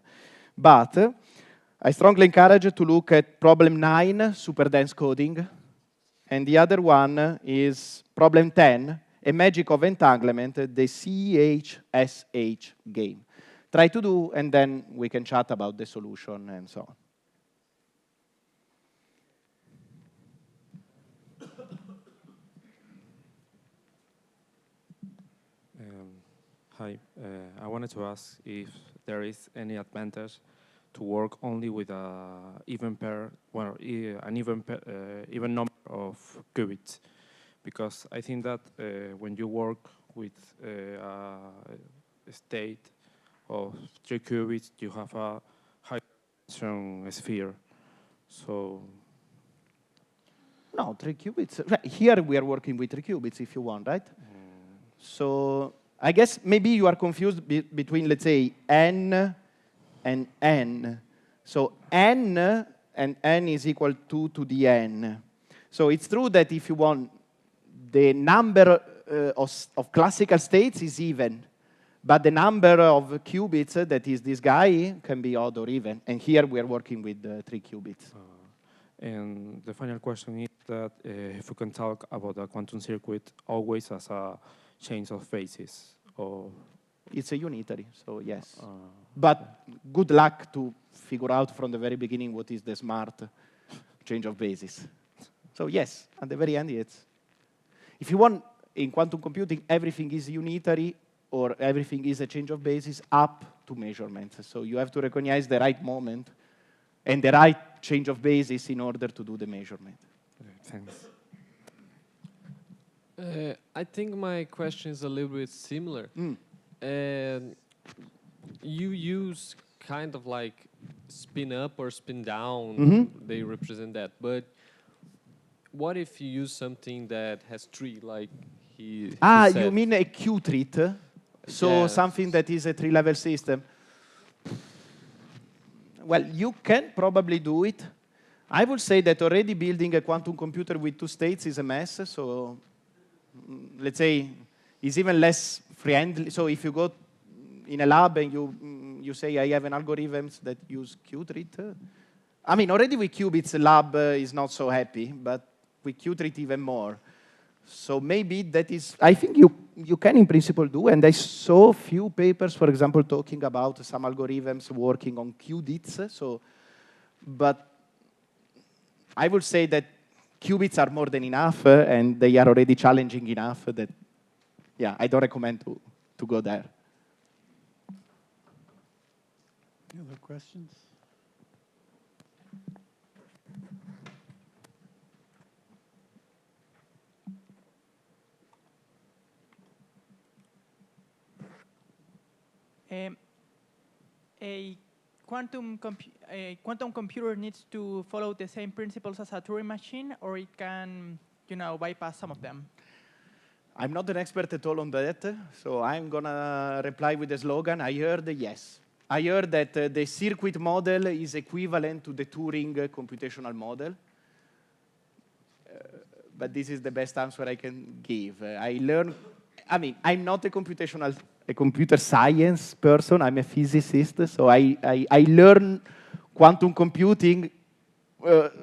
But I strongly encourage you to look at problem 9, super dense coding. And the other one is problem 10, a magic of entanglement, the CHSH game. Try to do, and then we can chat about the solution and so on. Hi, I wanted to ask if there is any advantage to work only with an even number of qubits, because I think that when you work with a state of 3 qubits, you have a high dimension sphere. So. No, 3 qubits. Right. Here we are working with 3 qubits if you want, right? So I guess maybe you are confused between, let's say, n and n. So n and n is equal to the n. So it's true that if you want, the number of classical states is even, but the number of qubits, that is this guy, can be odd or even. And here we are working with 3 qubits. And the final question is that if we can talk about a quantum circuit always as a change of phases, or it's a unitary, so yes. But good luck to figure out from the very beginning what is the smart change of basis. So yes, at the very end, it's. If you want, in quantum computing, everything is unitary or everything is a change of basis up to measurement. So you have to recognize the right moment and the right change of basis in order to do the measurement. Thanks. I think my question is a little bit similar. And you use kind of like spin up or spin down, they represent that. But what if you use something that has 3, like he said? You mean a Q-treat? So yes. Something that is a 3-level system. Well, you can probably do it. I would say that already building a quantum computer with 2 states is a mess. So let's say it's even less friendly. So if you go in a lab and you say, I have an algorithms that use Q-treat. I mean, already with qubits, the lab is not so happy, but with Q-treat even more. So maybe that is, I think you can in principle do, and I saw a few papers, for example, talking about some algorithms working on qubits. So, but I would say that qubits are more than enough, and they are already challenging enough that, yeah, I don't recommend to go there. Any other questions? A quantum computer needs to follow the same principles as a Turing machine, or it can, bypass some of them? I'm not an expert at all on that, so I'm going to reply with a slogan. I heard yes. I heard that the circuit model is equivalent to the Turing computational model. But this is the best answer I can give. I'm not a computer science person. I'm a physicist, so I learn quantum computing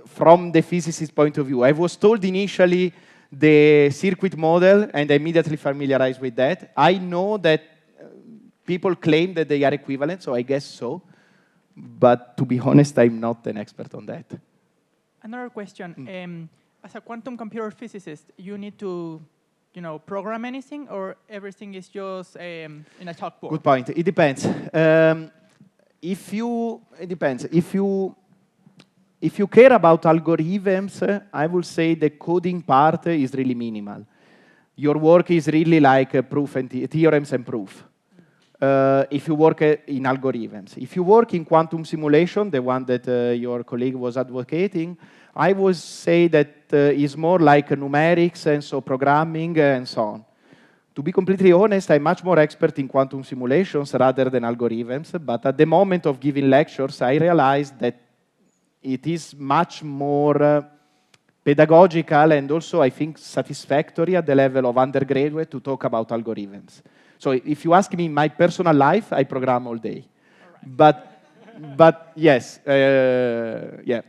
from the physicist point of view. I was told initially the circuit model, and I immediately familiarized with that. I know that people claim that they are equivalent, so I guess so. But to be honest, I'm not an expert on that. Another question. As a quantum computer physicist, you need to program anything, or everything is just in a chalkboard? Good point. It depends. It depends. If you care about algorithms, I would say the coding part is really minimal. Your work is really like proof and theorems and proof. If you work in algorithms. If you work in quantum simulation, the one that your colleague was advocating, I would say that is more like numerics and so programming and so on. To be completely honest, I'm much more expert in quantum simulations rather than algorithms, but at the moment of giving lectures, I realized that it is much more pedagogical and also, I think, satisfactory at the level of undergraduate to talk about algorithms. So if you ask me in my personal life, I program all day. But yes, yeah.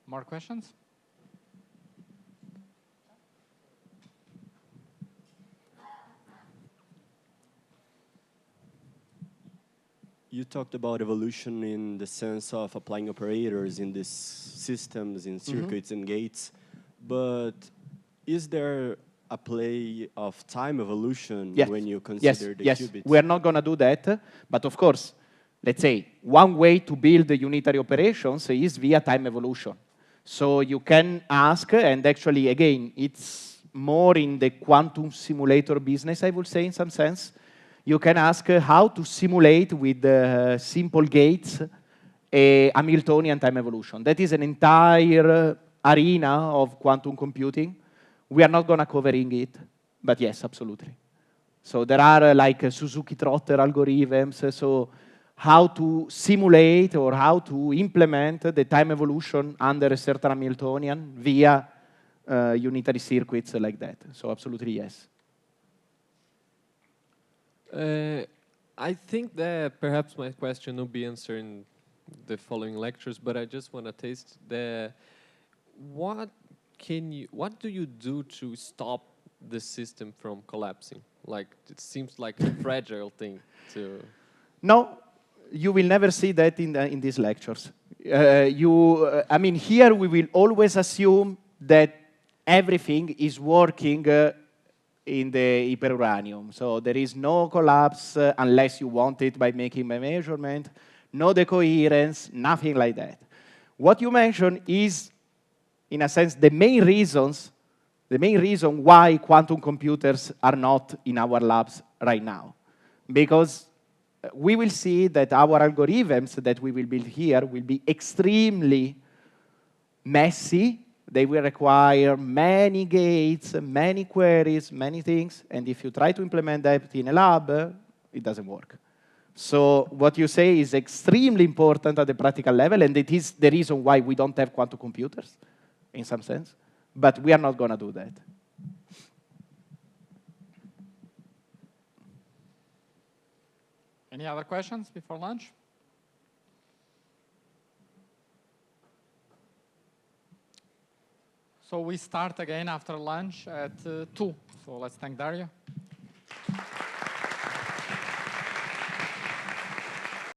More questions? You talked about evolution in the sense of applying operators in these systems, in circuits and gates, but is there a play of time evolution when you consider the qubits? Yes, we are not going to do that, but of course, let's say, one way to build the unitary operations is via time evolution. So you can ask, and actually, again, it's more in the quantum simulator business, I would say, in some sense. You can ask how to simulate with simple gates a Hamiltonian time evolution. That is an entire arena of quantum computing. We are not going to covering it, but yes, absolutely. So there are like Suzuki-Trotter algorithms, so how to simulate or how to implement the time evolution under a certain Hamiltonian via unitary circuits like that. So absolutely yes. I think that perhaps my question will be answered in the following lectures, but I just want to taste what do you do to stop the system from collapsing? Like, it seems like a fragile thing to... No, you will never see that in these lectures. I mean, here we will always assume that everything is working in the hyperuranium. So there is no collapse unless you want it by making a measurement, no decoherence, nothing like that. What you mentioned is, in a sense, the main reason why quantum computers are not in our labs right now. Because we will see that our algorithms that we will build here will be extremely messy. They will require many gates, many queries, many things. And if you try to implement that in a lab, it doesn't work. So what you say is extremely important at the practical level, and it is the reason why we don't have quantum computers, in some sense. But we are not going to do that. Any other questions before lunch? So we start again after lunch at 2. So let's thank Dario.